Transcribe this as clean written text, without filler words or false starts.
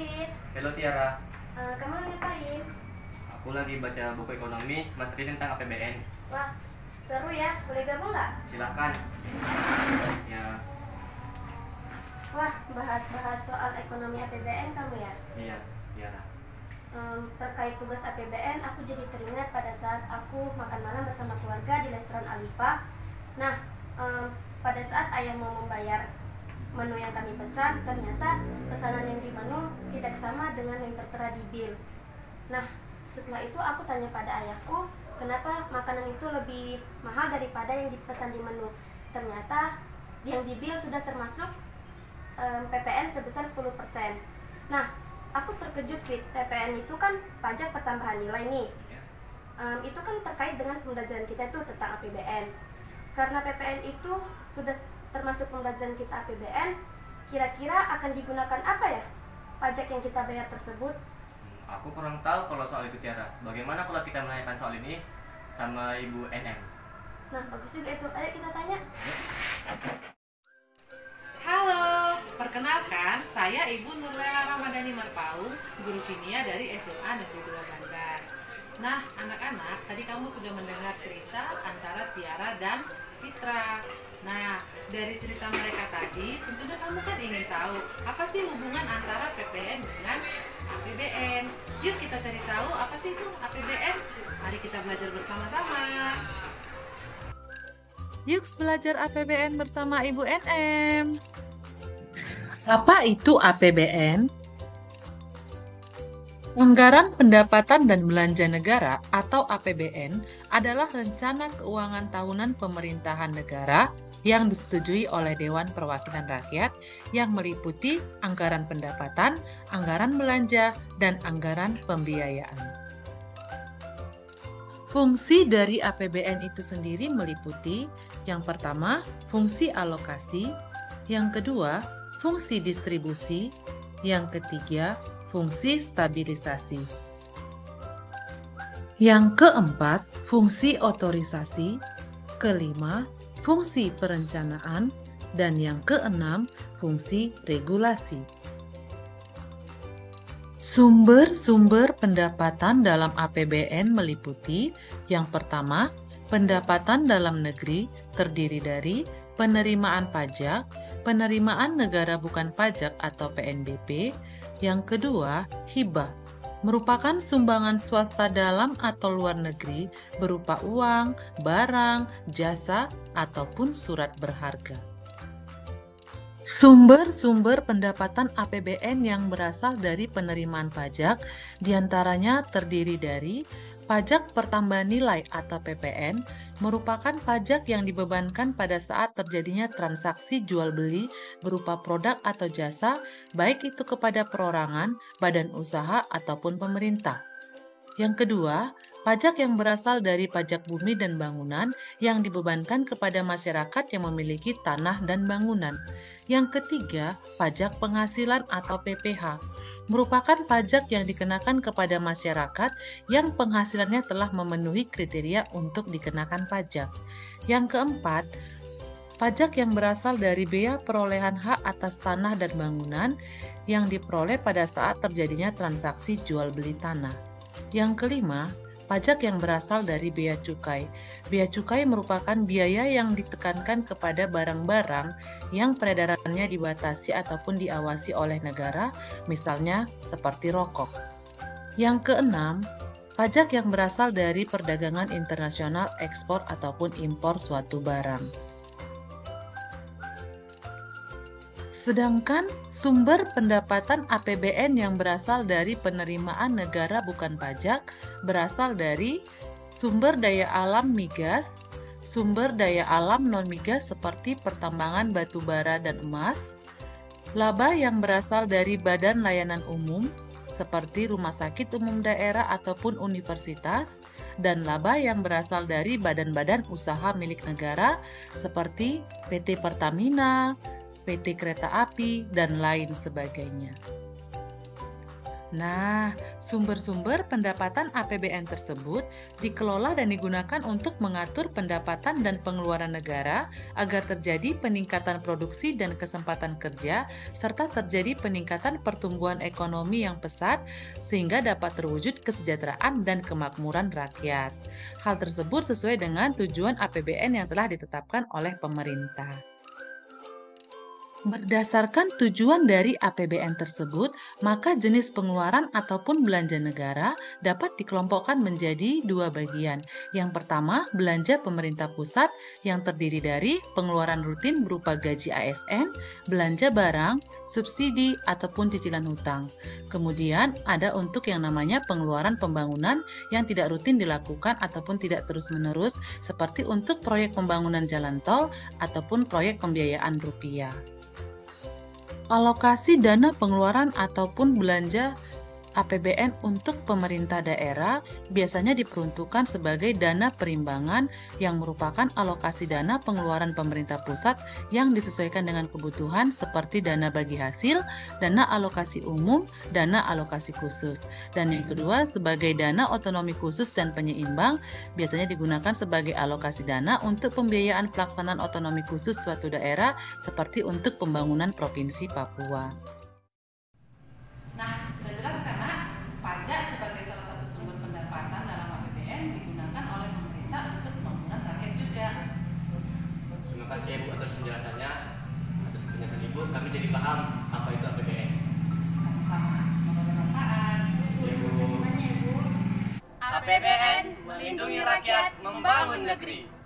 Fit. Halo Tiara, Kamu lagi ngapain? aku lagi baca buku ekonomi materi tentang APBN. Wah, seru ya. Boleh gabung nggak? Silakan. Ya, Wah, bahas-bahas soal ekonomi APBN kamu ya? iya, Tiara. Terkait tugas APBN, aku jadi teringat pada saat aku makan malam bersama keluarga di restoran Alifa. Nah, pada saat ayah mau membayar menu yang kami pesan, ternyata pesanan yang di menu tidak sama dengan yang tertera di bill. Nah, setelah itu aku tanya pada ayahku, kenapa makanan itu lebih mahal daripada yang dipesan di menu. Ternyata yang di bill sudah termasuk PPN sebesar 10%. Nah, aku terkejut, Fit. PPN itu kan pajak pertambahan nilai nih. Iya. Itu kan terkait dengan pembelajaran kita itu tentang APBN. Karena PPN itu sudah termasuk pembelajaran kita APBN, kira-kira akan digunakan apa ya pajak yang kita bayar tersebut? Aku kurang tahu kalau soal itu Tiara. Bagaimana kalau kita menanyakan soal ini sama Ibu NM? Nah, bagus juga itu. Ayo kita tanya. Halo, perkenalkan saya Ibu Nurlela Ramadhani Marpaung, guru kimia dari SMA Negeri 2 Bandar. Nah, anak-anak, tadi kamu sudah mendengar cerita antara Tiara dan Fitra. Nah, dari cerita mereka tadi, tentunya kamu kan ingin tahu apa sih hubungan antara PPN dengan APBN. Yuk kita cari tahu apa sih itu APBN. Mari kita belajar bersama-sama. Yuk belajar APBN bersama Ibu NM. Apa itu APBN? Anggaran Pendapatan dan Belanja Negara atau APBN adalah rencana keuangan tahunan pemerintahan negara yang disetujui oleh Dewan Perwakilan Rakyat yang meliputi anggaran pendapatan, anggaran belanja, dan anggaran pembiayaan. Fungsi dari APBN itu sendiri meliputi yang pertama, fungsi alokasi, yang kedua, fungsi distribusi, yang ketiga, fungsi stabilisasi. Yang keempat, fungsi otorisasi, kelima, fungsi perencanaan, dan yang keenam, fungsi regulasi. Sumber-sumber pendapatan dalam APBN meliputi yang pertama, pendapatan dalam negeri terdiri dari penerimaan pajak, penerimaan negara bukan pajak atau PNBP, yang kedua, hibah, merupakan sumbangan swasta dalam atau luar negeri berupa uang, barang, jasa, ataupun surat berharga. Sumber-sumber pendapatan APBN yang berasal dari penerimaan pajak diantaranya terdiri dari pajak pertambahan nilai atau PPN, merupakan pajak yang dibebankan pada saat terjadinya transaksi jual beli berupa produk atau jasa, baik itu kepada perorangan, badan usaha, ataupun pemerintah. Yang kedua, pajak yang berasal dari pajak bumi dan bangunan yang dibebankan kepada masyarakat yang memiliki tanah dan bangunan. Yang ketiga, pajak penghasilan atau PPH, merupakan pajak yang dikenakan kepada masyarakat yang penghasilannya telah memenuhi kriteria untuk dikenakan pajak. Yang keempat, pajak yang berasal dari bea perolehan hak atas tanah dan bangunan yang diperoleh pada saat terjadinya transaksi jual beli tanah. Yang kelima, pajak yang berasal dari bea cukai. Bea cukai merupakan biaya yang ditekankan kepada barang-barang yang peredarannya dibatasi ataupun diawasi oleh negara, misalnya seperti rokok. Yang keenam, pajak yang berasal dari perdagangan internasional ekspor ataupun impor suatu barang. Sedangkan sumber pendapatan APBN yang berasal dari penerimaan negara bukan pajak berasal dari sumber daya alam migas, sumber daya alam non-migas seperti pertambangan batu bara dan emas, laba yang berasal dari badan layanan umum seperti rumah sakit umum daerah ataupun universitas, dan laba yang berasal dari badan-badan usaha milik negara seperti PT Pertamina, PT Kereta Api, dan lain sebagainya. Nah, sumber-sumber pendapatan APBN tersebut dikelola dan digunakan untuk mengatur pendapatan dan pengeluaran negara agar terjadi peningkatan produksi dan kesempatan kerja, serta terjadi peningkatan pertumbuhan ekonomi yang pesat sehingga dapat terwujud kesejahteraan dan kemakmuran rakyat. Hal tersebut sesuai dengan tujuan APBN yang telah ditetapkan oleh pemerintah. Berdasarkan tujuan dari APBN tersebut, maka jenis pengeluaran ataupun belanja negara dapat dikelompokkan menjadi dua bagian. Yang pertama, belanja pemerintah pusat yang terdiri dari pengeluaran rutin berupa gaji ASN, belanja barang, subsidi, ataupun cicilan hutang. Kemudian, ada untuk yang namanya pengeluaran pembangunan yang tidak rutin dilakukan ataupun tidak terus-menerus, seperti untuk proyek pembangunan jalan tol ataupun proyek pembiayaan rupiah. Alokasi dana pengeluaran ataupun belanja APBN untuk pemerintah daerah biasanya diperuntukkan sebagai dana perimbangan yang merupakan alokasi dana pengeluaran pemerintah pusat yang disesuaikan dengan kebutuhan seperti dana bagi hasil, dana alokasi umum, dana alokasi khusus. Dan yang kedua, sebagai dana otonomi khusus dan penyeimbang biasanya digunakan sebagai alokasi dana untuk pembiayaan pelaksanaan otonomi khusus suatu daerah seperti untuk pembangunan Provinsi Papua. Nah, sudah jelas karena pajak sebagai salah satu sumber pendapatan dalam APBN digunakan oleh pemerintah untuk pembangunan rakyat juga. Terima kasih Ibu atas penjelasannya. Atas penjelasan Ibu, kami jadi paham apa itu APBN. Sama-sama, semoga bermanfaat. Terima kasih banyak, Ibu. APBN melindungi rakyat, membangun negeri.